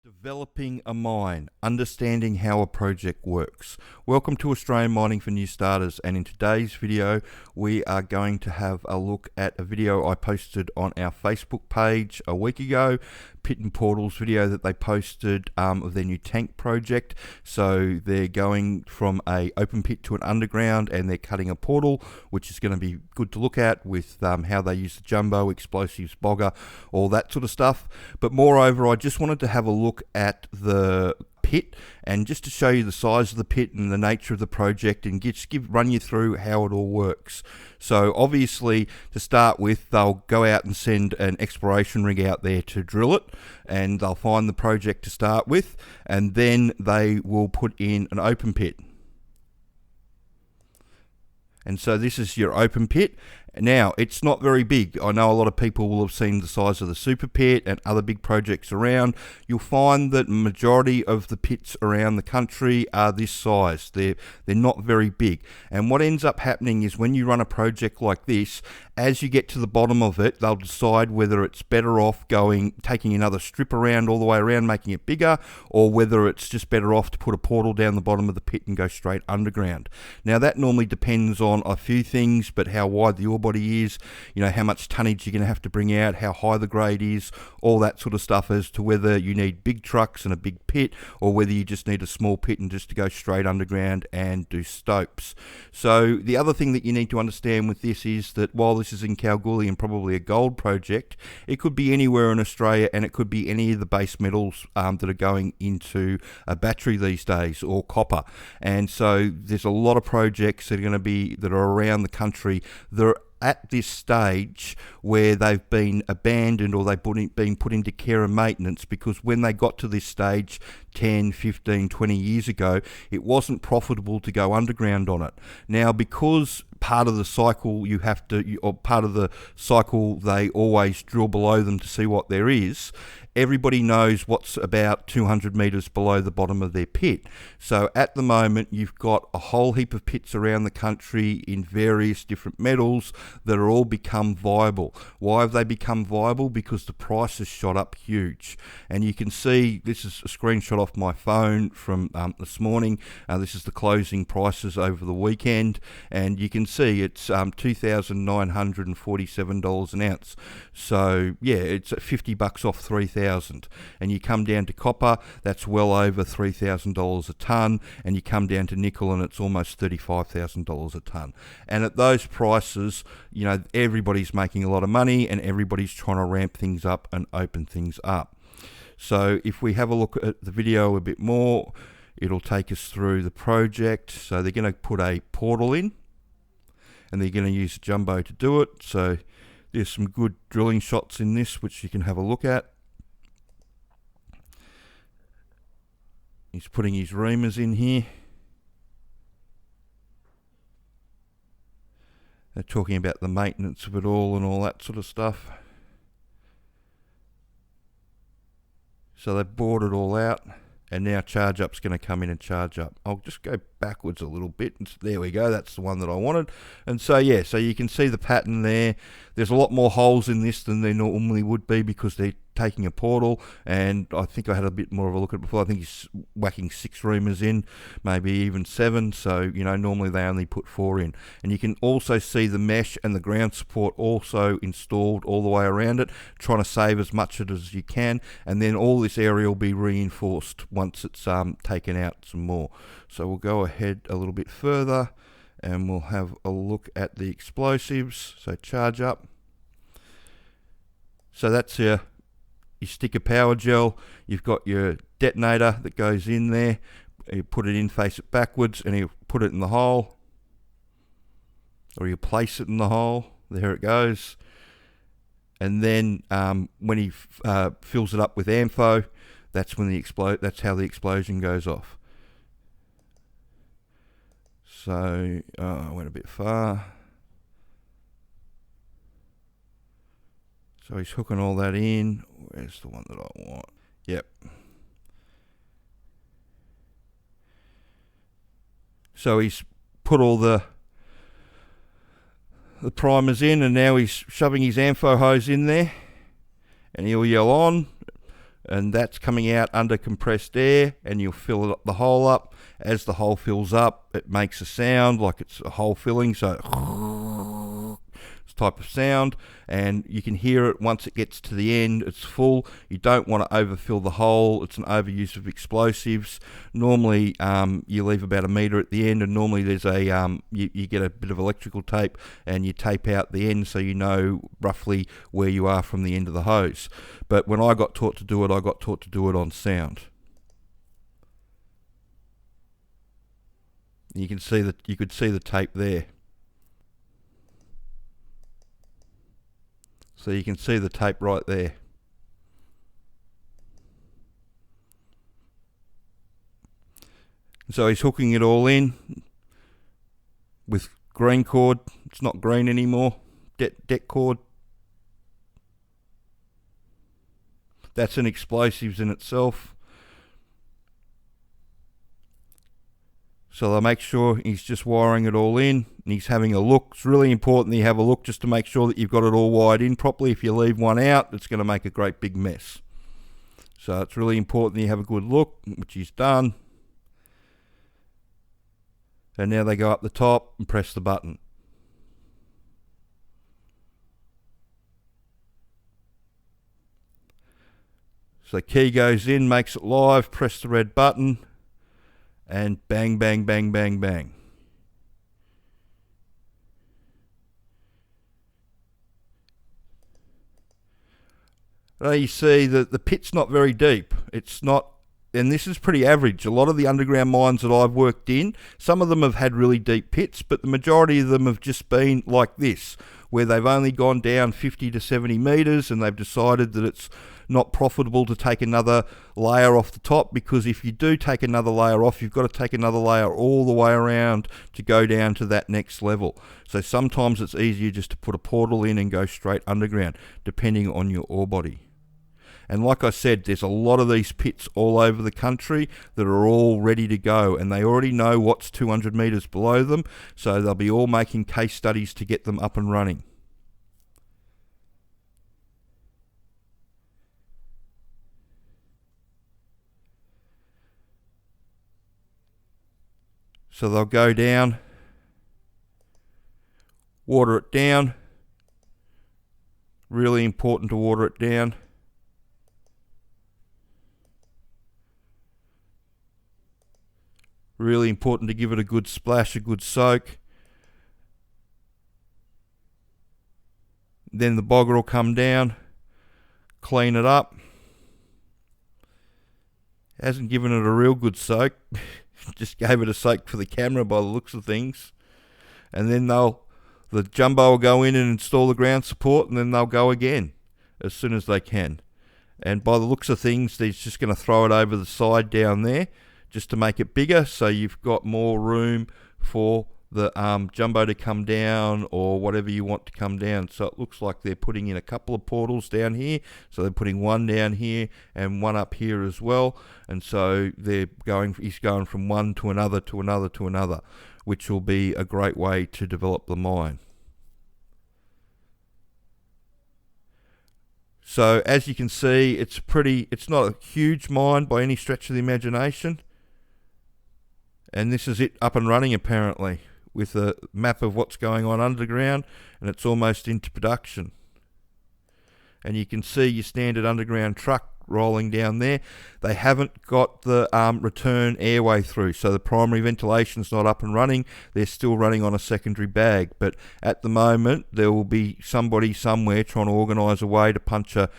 Developing a mine, understanding how a project works. Welcome to Australian Mining for New Starters, and in today's video we are going to have a look at a video I posted on our Facebook page a week ago, Pit and Portals video that they posted of their new tank project. So they're going from a open pit to an underground, and they're cutting a portal, which is going to be good to look at with how they use the jumbo, explosives, bogger, all that sort of stuff. But moreover, I just wanted to have a look at the pit, and just to show you the size of the pit and the nature of the project, and run you through how it all works. So obviously, to start with, they'll go out and send an exploration rig out there to drill it, and they'll find the project to start with, and then they will put in an open pit. And so this is your open pit. Now, it's not very big. I know a lot of people will have seen the size of the super pit and other big projects around. You'll find that majority of the pits around the country are this size. They're not very big. And what ends up happening is when you run a project like this, as you get to the bottom of it, they'll decide whether it's better off taking another strip around all the way around, making it bigger, or whether it's just better off to put a portal down the bottom of the pit and go straight underground. Now, that normally depends on a few things, but how wide the ore body is, how much tonnage you're going to have to bring out, how high the grade is, all that sort of stuff, as to whether you need big trucks and a big pit, or whether you just need a small pit and just to go straight underground and do stopes. So the other thing that you need to understand with this is that while this is in Kalgoorlie and probably a gold project, it could be anywhere in Australia, and it could be any of the base metals that are going into a battery these days, or copper. And so there's a lot of projects that are around the country that are at this stage where they've been abandoned, or they've been put into care and maintenance, because when they got to this stage 10, 15, 20 years ago, it wasn't profitable to go underground on it. Now, because part of the cycle they always drill below them to see what there is, everybody knows what's about 200 metres below the bottom of their pit. So at the moment, you've got a whole heap of pits around the country in various different metals that are all become viable. Why have they become viable? Because the price has shot up huge. And you can see, this is a screenshot off my phone from this morning. This is the closing prices over the weekend, and you can see it's $2,947 an ounce. So yeah, it's at $50 off 3,000. And you come down to copper, that's well over $3,000 a tonne, and you come down to nickel and it's almost $35,000 a tonne. And at those prices, everybody's making a lot of money, and everybody's trying to ramp things up and open things up. So if we have a look at the video a bit more, it'll take us through the project. So they're going to put a portal in, and they're going to use a jumbo to do it. So there's some good drilling shots in this, which you can have a look at. He's putting his reamers in here. They're talking about the maintenance of it all and all that sort of stuff. So they've bored it all out, and now Charge Up's going to come in and charge up. I'll just go backwards a little bit. There we go. That's the one that I wanted. And so yeah, so you can see the pattern there. There's a lot more holes in this than there normally would be, because they're taking a portal, and I think I had a bit more of a look at it before. I think he's whacking 6 reamers in, maybe even 7. So normally they only put 4 in. And you can also see the mesh and the ground support also installed all the way around it, trying to save as much of it as you can. And then all this area will be reinforced once it's taken out some more. So we'll go ahead a little bit further, and we'll have a look at the explosives. So Charge Up. So that's your sticker power gel. You've got your detonator that goes in there. You put it in, face it backwards, and you put it in the hole, or you place it in the hole. There it goes. And then when he fills it up with AMFO, that's how the explosion goes off. So I went a bit far. So he's hooking all that in. Where's the one that I want? Yep. So he's put all the primers in, and now he's shoving his AMFO hose in there, and he'll yell on, and that's coming out under compressed air, and you'll fill the hole up. As the hole fills up, it makes a sound like it's a hole filling, so type of sound, and you can hear it once it gets to the end. It's full. You don't want to overfill the hole. It's an overuse of explosives. Normally you leave about 1 meter at the end, and normally there's a you get a bit of electrical tape and you tape out the end so you know roughly where you are from the end of the hose. But when I got taught to do it, I got taught to do it on sound. You can see that, you could see the tape there. So you can see the tape right there. So he's hooking it all in with green cord. It's not green anymore. Det cord. That's an explosives in itself. So they'll make sure he's just wiring it all in, and he's having a look. It's really important that you have a look just to make sure that you've got it all wired in properly. If you leave one out, it's going to make a great big mess. So it's really important that you have a good look, which he's done. And now they go up the top and press the button. So key goes in, makes it live, press the red button, and bang, bang, bang, bang, bang. Now you see that the pit's not very deep. It's not, and this is pretty average. A lot of the underground mines that I've worked in, some of them have had really deep pits, but the majority of them have just been like this, where they've only gone down 50 to 70 metres, and they've decided that it's not profitable to take another layer off the top, because if you do take another layer off, you've got to take another layer all the way around to go down to that next level. So sometimes it's easier just to put a portal in and go straight underground, depending on your ore body. And like I said, there's a lot of these pits all over the country that are all ready to go, and they already know what's 200 metres below them, so they'll be all making case studies to get them up and running. So they'll go down, water it down. Really important to water it down. Really important to give it a good splash, a good soak. Then the bogger will come down, clean it up. Hasn't given it a real good soak. Just gave it a soak for the camera by the looks of things. And then the jumbo will go in and install the ground support, and then they'll go again as soon as they can. And by the looks of things, they're just going to throw it over the side down there just to make it bigger, so you've got more room for the jumbo to come down, or whatever you want to come down. So it looks like they're putting in a couple of portals down here. So they're putting one down here and one up here as well. And so he's going from one to another to another to another, which will be a great way to develop the mine. So as you can see, it's not a huge mine by any stretch of the imagination. And this is it up and running apparently, with a map of what's going on underground, and it's almost into production. And you can see your standard underground truck rolling down there. They haven't got the return airway through, so the primary ventilation's not up and running. They're still running on a secondary bag, but at the moment there will be somebody somewhere trying to organise a way to punch a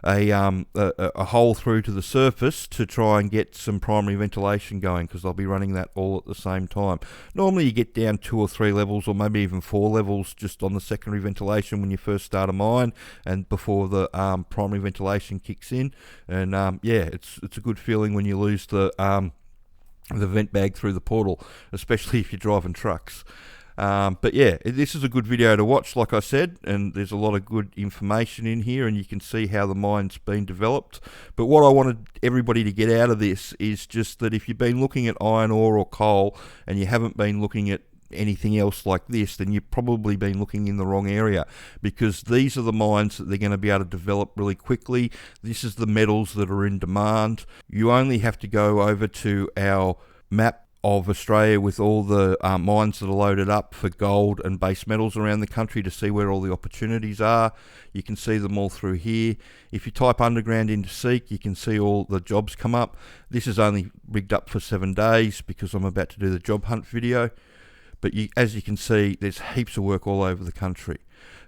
hole through to the surface to try and get some primary ventilation going, because they'll be running that all at the same time. Normally you get down 2 or 3 levels, or maybe even 4 levels just on the secondary ventilation when you first start a mine, and before the primary ventilation kicks in. And yeah, it's a good feeling when you lose the vent bag through the portal, especially if you're driving trucks. But yeah, this is a good video to watch, like I said, and there's a lot of good information in here, and you can see how the mine's been developed. But what I wanted everybody to get out of this is just that if you've been looking at iron ore or coal, and you haven't been looking at anything else like this, then you've probably been looking in the wrong area, because these are the mines that they're going to be able to develop really quickly. This is the metals that are in demand. You only have to go over to our map of Australia with all the mines that are loaded up for gold and base metals around the country to see where all the opportunities are. You can see them all through here. If you type underground into Seek, you can see all the jobs come up. This is only rigged up for 7 days because I'm about to do the job hunt video. But as you can see, there's heaps of work all over the country.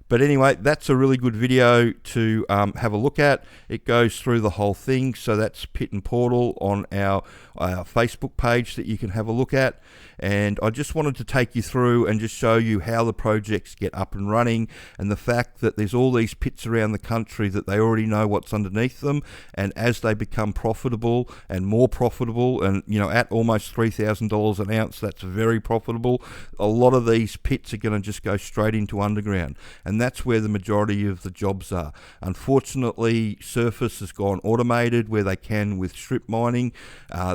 But anyway, that's a really good video to have a look at. It goes through the whole thing. So that's Pit and Portal on our Facebook page that you can have a look at. And I just wanted to take you through and just show you how the projects get up and running, and the fact that there's all these pits around the country that they already know what's underneath them. And as they become profitable and more profitable, and at almost $3,000 an ounce, that's very profitable. A lot of these pits are going to just go straight into underground. And that's where the majority of the jobs are. Unfortunately, surface has gone automated where they can with strip mining.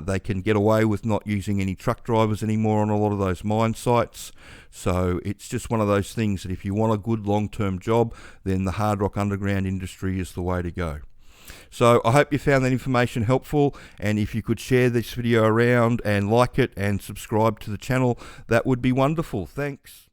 They can get away with not using any truck drivers anymore on a lot of those mine sites. So it's just one of those things that if you want a good long-term job, then the hard rock underground industry is the way to go. So I hope you found that information helpful, and if you could share this video around and like it and subscribe to the channel, that would be wonderful. Thanks.